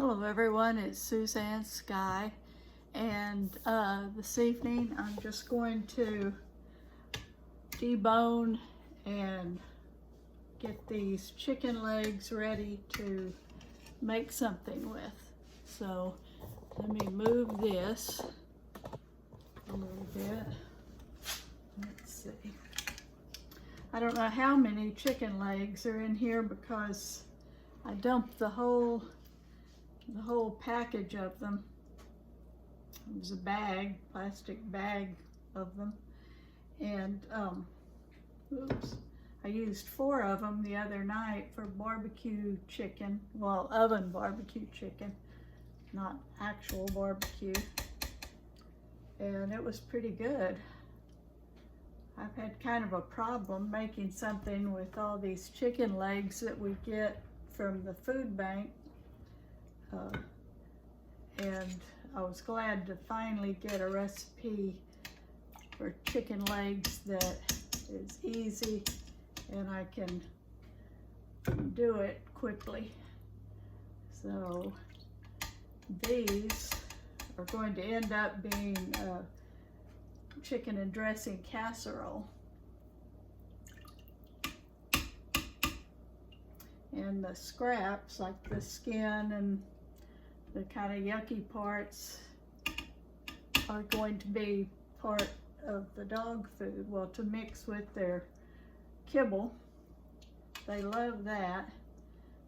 Hello everyone, it's Suzanne Sky, and this evening I'm just going to debone and get these chicken legs ready to make something with. So let me move this a little bit. Let's see. I don't know how many chicken legs are in here because I dumped the whole package of them. It was a bag, plastic bag of them, and oops, I used 4 of them the other night for barbecue chicken, well, oven barbecue chicken, not actual barbecue, and it was pretty good. I've had kind of a problem making something with all these chicken legs that we get from the food bank. And I was glad to finally get a recipe for chicken legs that is easy and I can do it quickly. So these are going to end up being chicken and dressing casserole. And the scraps, like the skin and the kind of yucky parts, are going to be part of the dog food. Well, to mix with their kibble. They love that.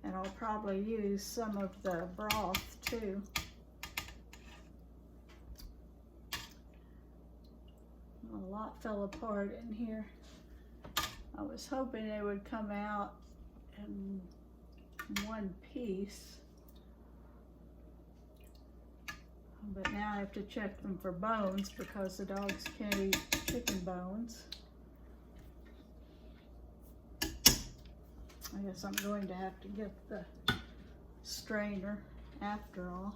And I'll probably use some of the broth too. A lot fell apart in here. I was hoping they would come out in one piece. But now I have to check them for bones because the dogs can't eat chicken bones. I guess I'm going to have to get the strainer after all.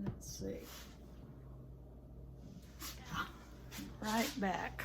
Let's see. Yeah, right back.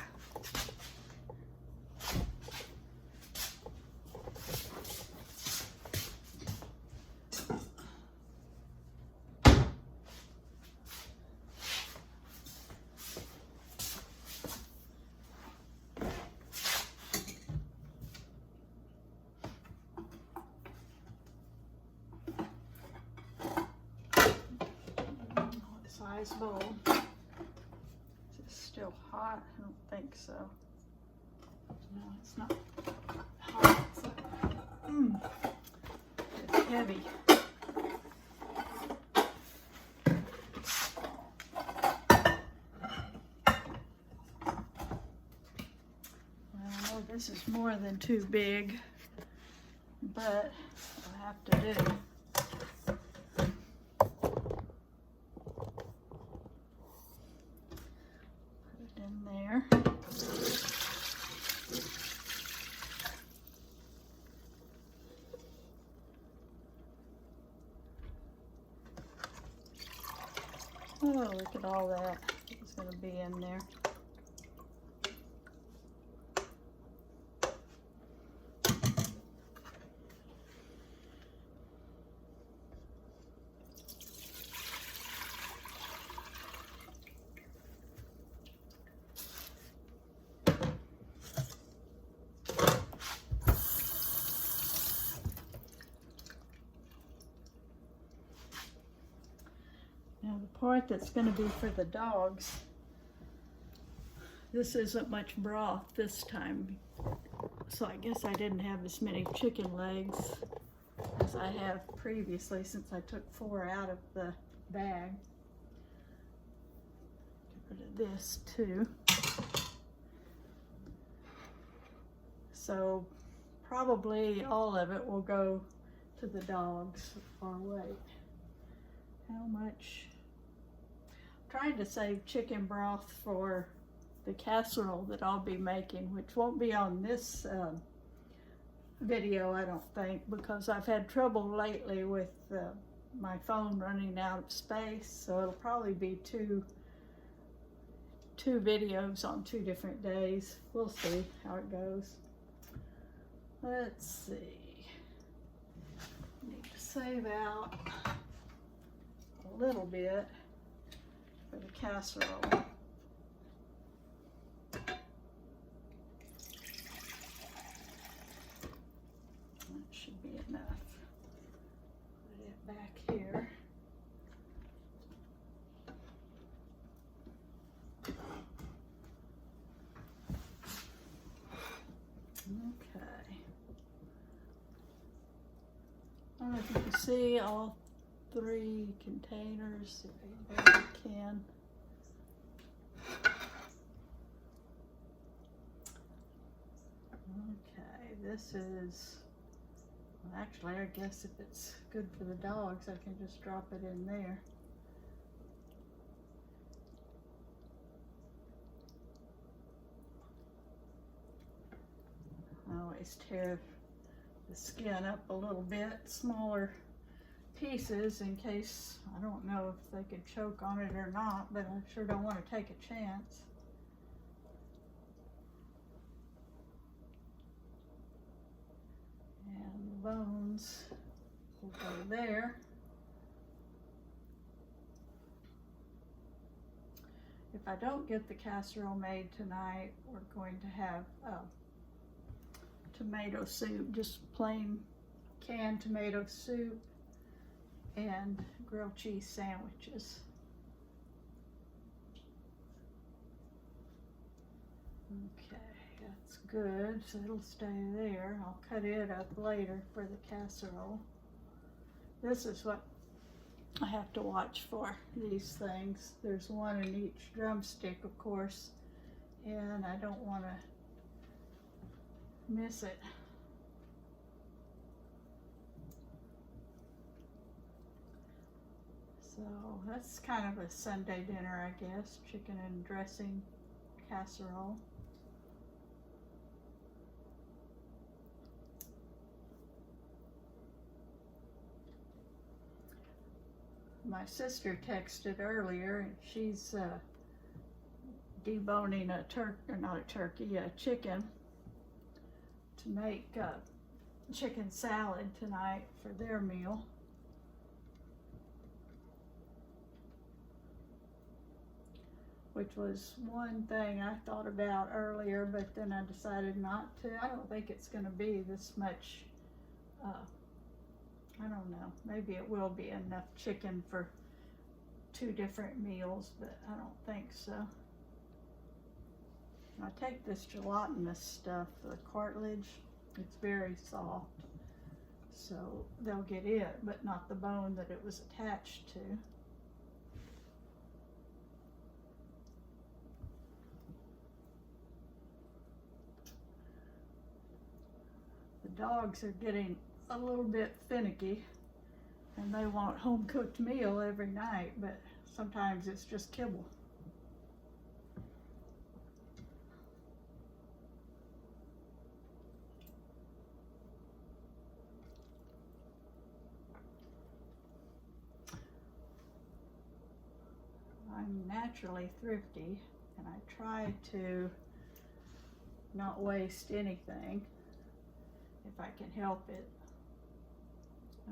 Size bowl. Is it still hot? I don't think so. No, it's not hot. It's heavy. Well, I know this is more than too big, but I'll have to do. Oh, look at all that. It's going to be in there. Now the part that's going to be for the dogs, this isn't much broth this time, so I guess I didn't have as many chicken legs as I have previously since I took 4 out of the bag. Get rid of this too. So probably all of it will go to the dogs. Or wait, how much? I'm trying to save chicken broth for the casserole that I'll be making, which won't be on this video, I don't think, because I've had trouble lately with my phone running out of space, so it'll probably be two videos on 2 different days. We'll see how it goes. Let's see. Need to save out little bit for the casserole. That should be enough. Put it back here. Okay. I don't know if you can see all 3 containers, if anybody can. Okay, this is, well, actually, I guess if it's good for the dogs, I can just drop it in there. I always tear the skin up a little bit, smaller pieces, in case, I don't know if they could choke on it or not, but I sure don't want to take a chance. And the bones will go there. If I don't get the casserole made tonight, we're going to have tomato soup, just plain canned tomato soup and grilled cheese sandwiches. Okay, that's good, so it'll stay there. I'll cut it up later for the casserole. This is what I have to watch for, these things. There's one in each drumstick, of course, and I don't want to miss it. So that's kind of a Sunday dinner, I guess. Chicken and dressing casserole. My sister texted earlier, and she's deboning a chicken to make chicken salad tonight for their meal. Which was one thing I thought about earlier, but then I decided not to. I don't think it's going to be this much, I don't know, maybe it will be enough chicken for 2 different meals, but I don't think so. I take this gelatinous stuff, the cartilage, it's very soft, so they'll get it, but not the bone that it was attached to. The dogs are getting a little bit finicky, and they want home-cooked meal every night, but sometimes it's just kibble. I'm naturally thrifty, and I try to not waste anything if I can help it,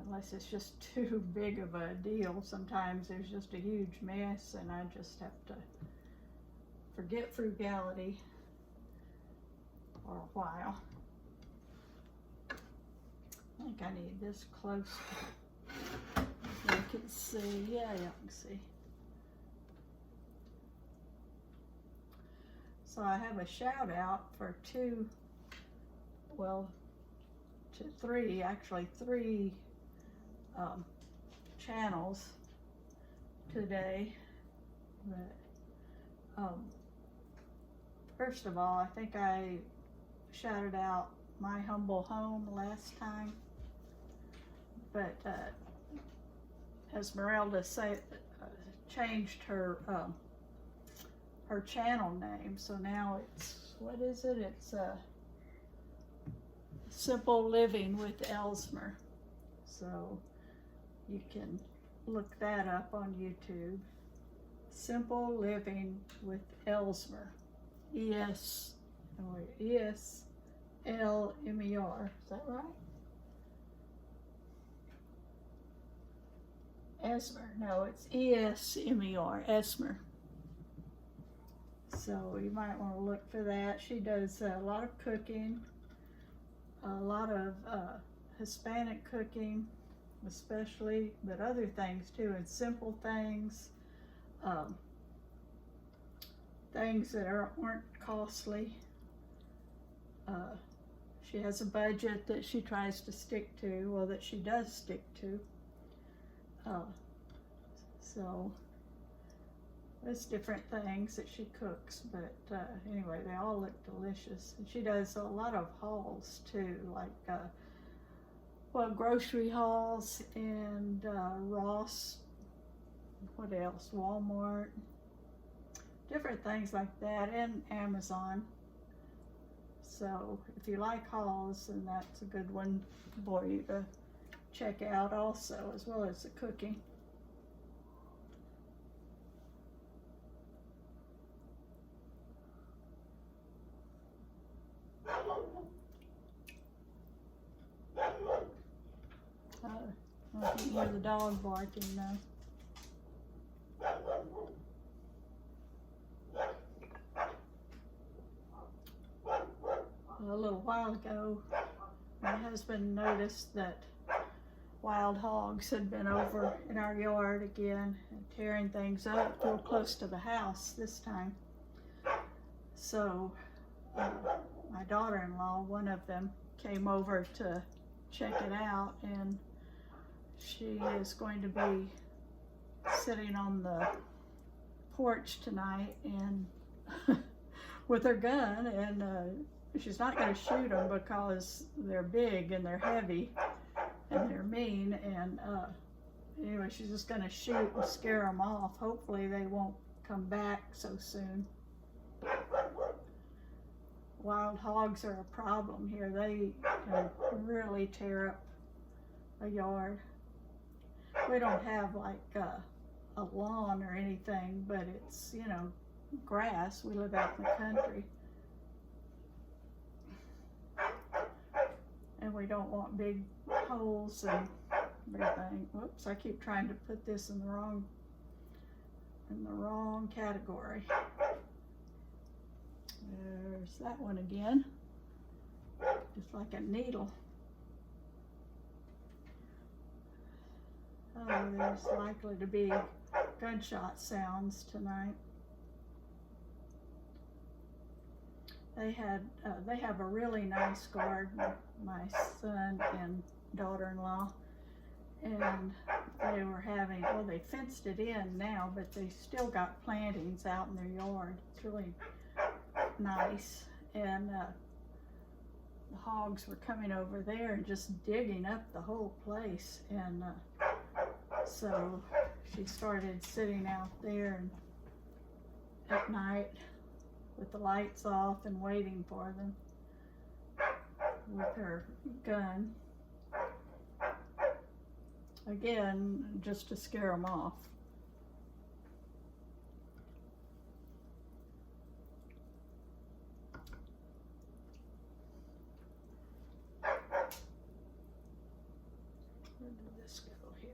unless it's just too big of a deal. Sometimes there's just a huge mess, and I just have to forget frugality for a while. I think I need this close so you can see. Yeah, you can see. So I have a shout out for three channels today. But first of all, I think I shouted out My Humble Home last time, but Esmeralda changed her channel name, so now it's, what is it? It's Simple Living with Ellsmer. So you can look that up on YouTube. Simple Living with Ellsmer. E-S-L-M-E-R. Is that right? Esmer. No, it's E-S-M-E-R, Esmer. So you might want to look for that. She does a lot of cooking, a lot of Hispanic cooking, especially, but other things too, and simple things, things that aren't costly. She has a budget that she tries to stick to, well, that she does stick to. So there's different things that she cooks, but anyway, they all look delicious. And she does a lot of hauls too, like well, grocery hauls and Ross, what else, Walmart, different things like that, and Amazon. So if you like hauls, then that's a good one for you to check out also, as well as the cooking. I can hear the dog barking now. A little while ago, my husband noticed that wild hogs had been over in our yard again and tearing things up real close to the house this time. So my daughter-in-law, one of them, came over to check it out, and she is going to be sitting on the porch tonight and with her gun, and she's not going to shoot them because they're big and they're heavy and they're mean, and anyway, she's just going to shoot and scare them off. Hopefully they won't come back so soon. Wild hogs are a problem here. They can really tear up a yard. We don't have like a lawn or anything, but it's, you know, grass. We live out in the country. And we don't want big holes and everything. Whoops, I keep trying to put this in the wrong category. There's that one again. Just like a needle. Oh, there's likely to be gunshot sounds tonight. They have a really nice garden, my son and daughter-in-law, and they were having, well, they fenced it in now, but they still got plantings out in their yard. It's really nice, and the hogs were coming over there and just digging up the whole place, and so she started sitting out there and at night with the lights off and waiting for them with her gun, again, just to scare them off. Where did this go here?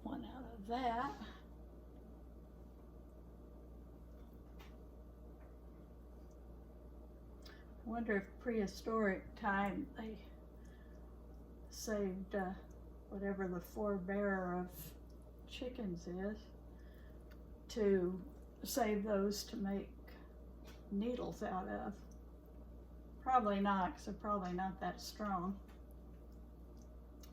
One out of that. I wonder if prehistoric time they saved whatever the forebearer of chickens is, to save those to make needles out of. Probably not, because they're probably not that strong.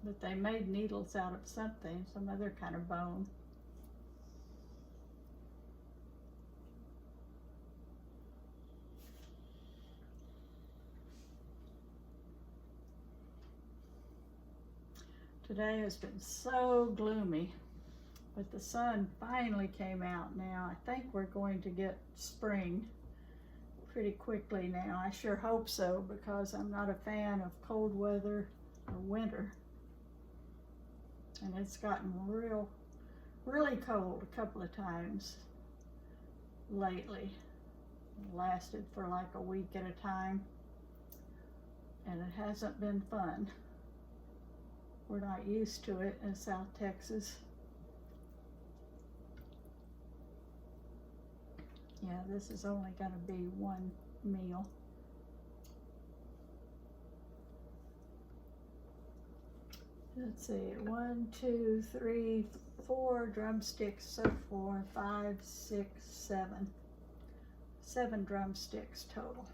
But they made needles out of something, some other kind of bone. Today has been so gloomy, but the sun finally came out now. I think we're going to get spring pretty quickly now. I sure hope so, because I'm not a fan of cold weather or winter. And it's gotten really cold a couple of times lately. It lasted for like a week at a time, and it hasn't been fun. We're not used to it in South Texas. Yeah, this is only going to be one meal. Let's see, 1, 2, 3, 4 drumsticks, so 4, 5, 6, 7. 7 drumsticks total.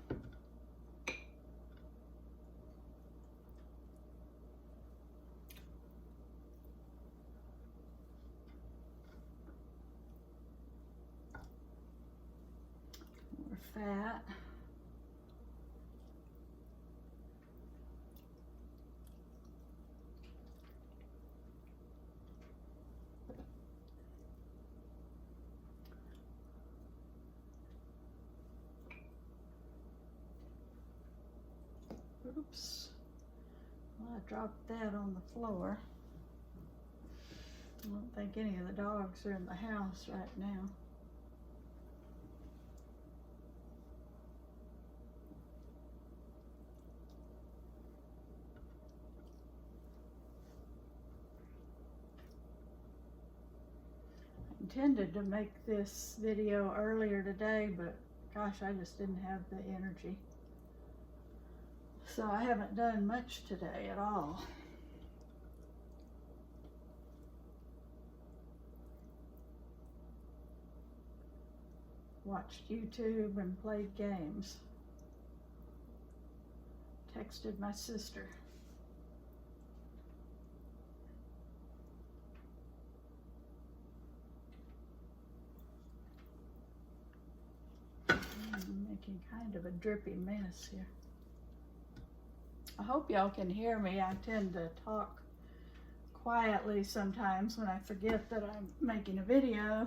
More fat. Oops. Well, I dropped that on the floor. I don't think any of the dogs are in the house right now. I intended to make this video earlier today, but gosh, I just didn't have the energy. So I haven't done much today at all. Watched YouTube and played games. Texted my sister. I'm making kind of a drippy mess here. I hope y'all can hear me. I tend to talk quietly sometimes when I forget that I'm making a video.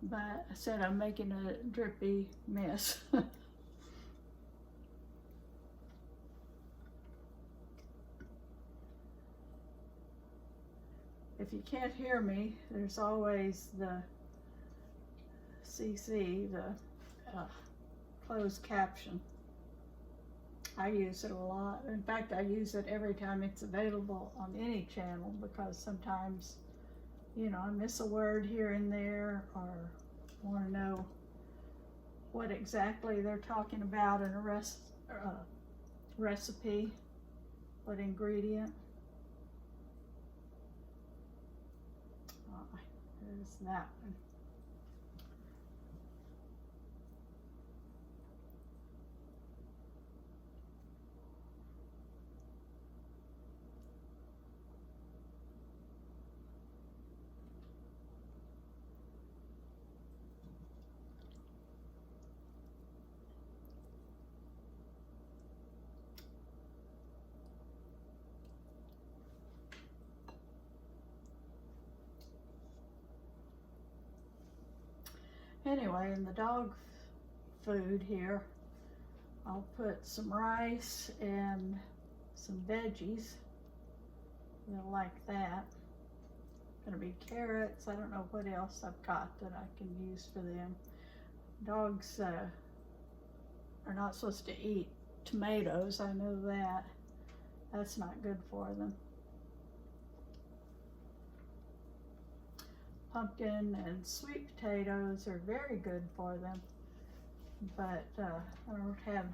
But I said I'm making a drippy mess. If you can't hear me, there's always the CC, the closed caption. I use it a lot. In fact, I use it every time it's available on any channel, because sometimes, you know, I miss a word here and there, or want to know what exactly they're talking about in a recipe, what ingredient. There's that one. Anyway, in the dog food here, I'll put some rice and some veggies. They'll like that. Gonna be carrots. I don't know what else I've got that I can use for them. Dogs are not supposed to eat tomatoes. I know that. That's not good for them. Pumpkin and sweet potatoes are very good for them, but I don't have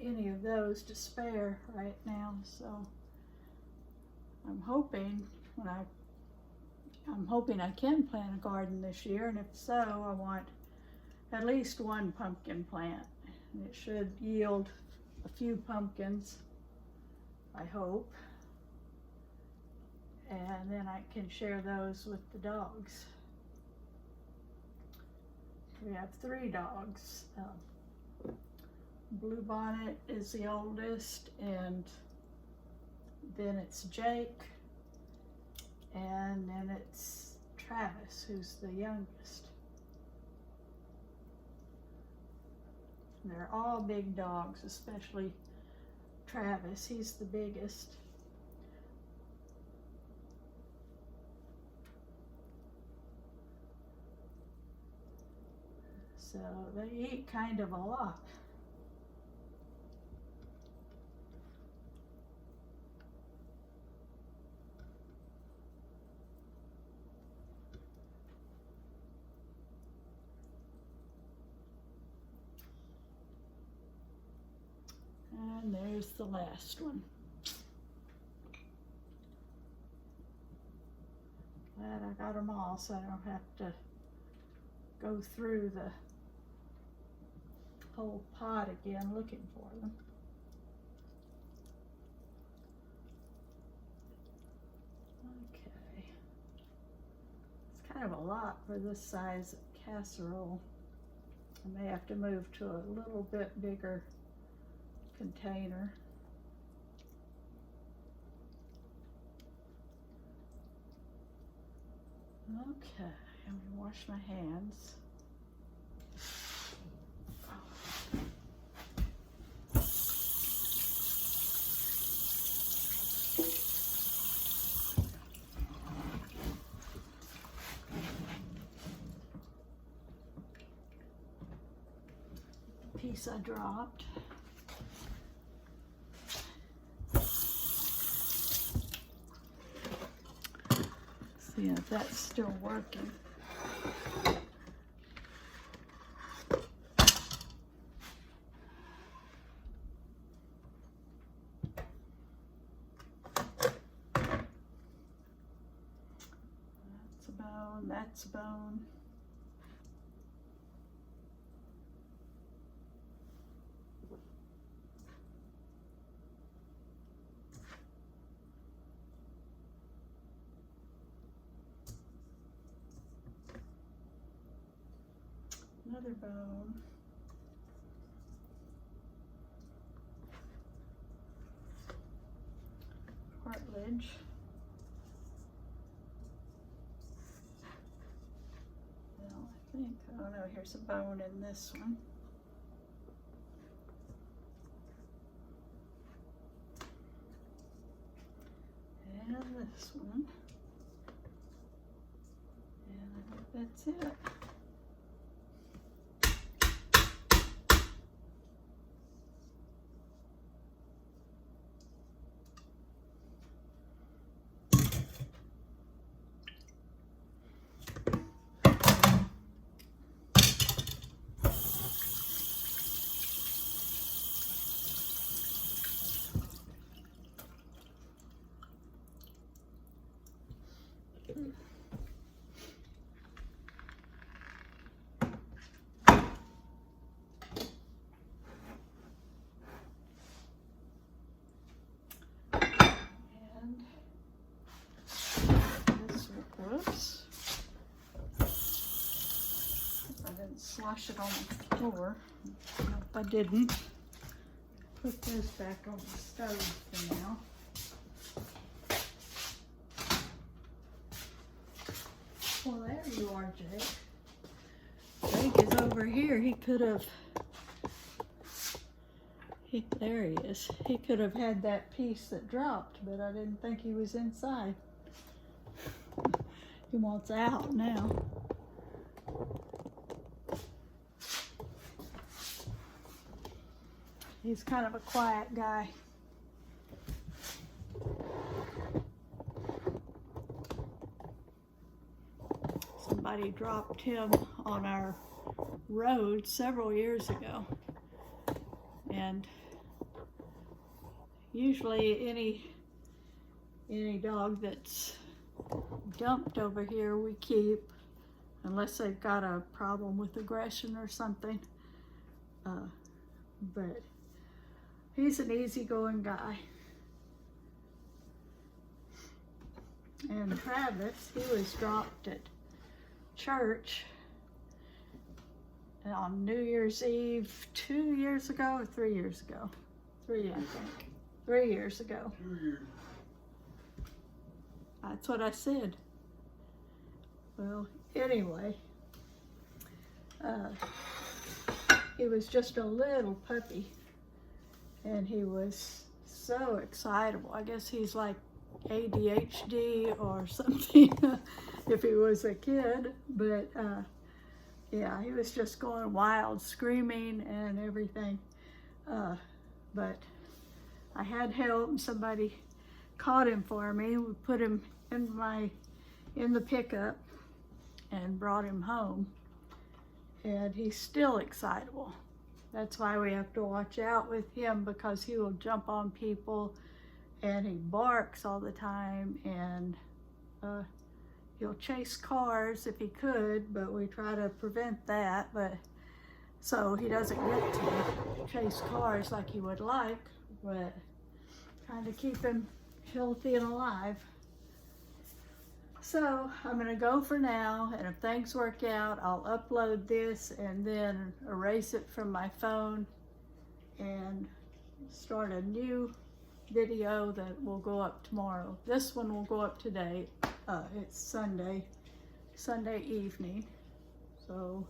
any of those to spare right now, so I'm hoping I can plant a garden this year, and if so, I want at least one pumpkin plant. And it should yield a few pumpkins, I hope. And then I can share those with the dogs. We have 3 dogs. Bluebonnet is the oldest, and then it's Jake, and then it's Travis, who's the youngest. They're all big dogs, especially Travis. He's the biggest. So they eat kind of a lot. And there's the last one. Glad I got them all so I don't have to go through the whole pot again looking for them. Okay. It's kind of a lot for this size casserole. I may have to move to a little bit bigger container. Okay, I'm gonna wash my hands. Piece I dropped. See if that's still working. That's a bone, that's a bone. Another bone. Cartilage. Well, I think, oh no, here's a bone in this one. And this one. And I think that's it. Whoops. I didn't slosh it on the floor. Nope, I didn't. Put this back on the stove for now. Well, there you are, Jake. Jake is over here. He could have... there he is. He could have had that piece that dropped, but I didn't think he was inside. He wants out now. He's kind of a quiet guy. Somebody dropped him on our road several years ago. And usually any dog that's dumped over here we keep, unless they've got a problem with aggression or something. But he's an easygoing guy. And Travis, he was dropped at church on New Year's Eve 2 years ago or 3 years ago. 3, I think. 3 years ago. 2 years. That's what I said. Well, anyway, he was just a little puppy, and he was so excitable. I guess he's like ADHD or something if he was a kid, but yeah, he was just going wild, screaming and everything. But I had help, and somebody caught him for me. We put him in the pickup and brought him home, and he's still excitable. That's why we have to watch out with him, because he will jump on people, and he barks all the time, and he'll chase cars if he could, but we try to prevent that, but so he doesn't get to chase cars like he would like, but trying to keep him healthy and alive. So I'm gonna go for now, and if things work out, I'll upload this and then erase it from my phone and start a new video that will go up tomorrow. This one will go up today. It's Sunday evening. So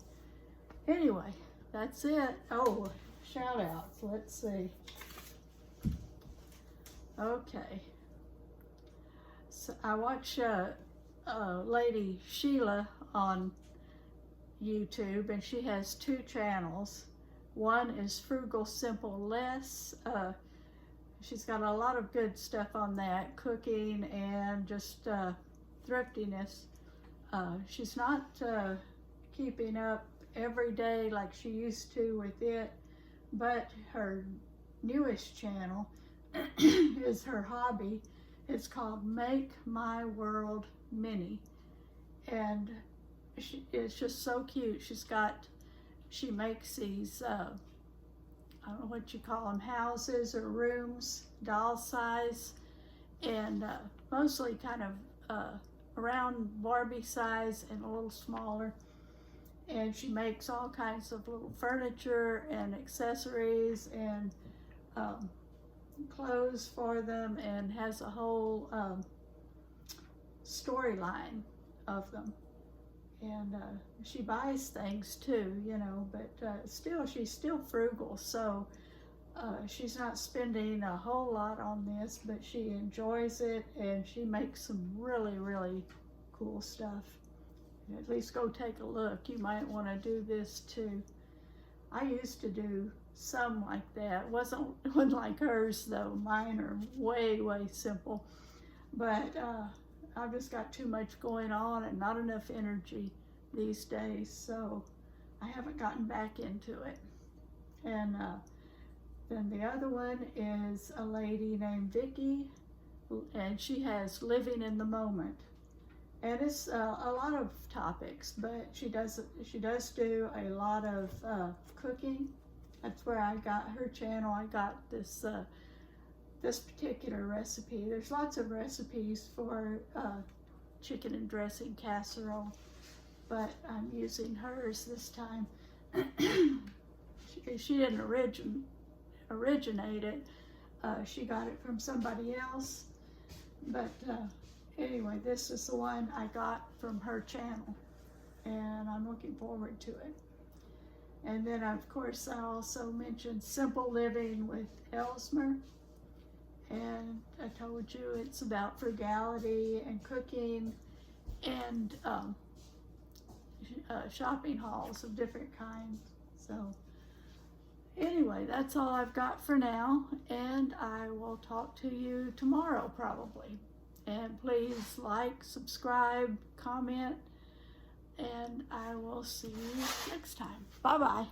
anyway, that's it. Oh, shout outs. Let's see. Okay. So I watch lady Sheila on YouTube, and she has 2 channels. One is Frugal Simple Less. She's got a lot of good stuff on that, cooking and just thriftiness. She's not keeping up every day like she used to with it, but her newest channel is her hobby. It's called Make My World Mini, and it's just so cute. She makes these I don't know what you call them, houses or rooms, doll size, and mostly kind of around Barbie size and a little smaller. And she makes all kinds of little furniture and accessories and clothes for them, and has a whole storyline of them. And she buys things too, you know, but still, she's still frugal, so she's not spending a whole lot on this, but she enjoys it, and she makes some really, really cool stuff. At least go take a look. You might want to do this too. I used to do some like that. It wasn't like hers though. Mine are way, way simple. But I've just got too much going on and not enough energy these days, so I haven't gotten back into it. And then the other one is a lady named Vicki, and she has Living in the Moment. And it's a lot of topics, but she does do a lot of cooking. That's where I got her channel. I got this this particular recipe. There's lots of recipes for chicken and dressing casserole, but I'm using hers this time. She didn't originate it. She got it from somebody else, but anyway, this is the one I got from her channel, and I'm looking forward to it. And then, of course, I also mentioned Simple Living with Ellsmer, and I told you it's about frugality and cooking and shopping hauls of different kinds. So anyway, that's all I've got for now, and I will talk to you tomorrow probably. And please like, subscribe, comment, and I will see you next time. Bye-bye.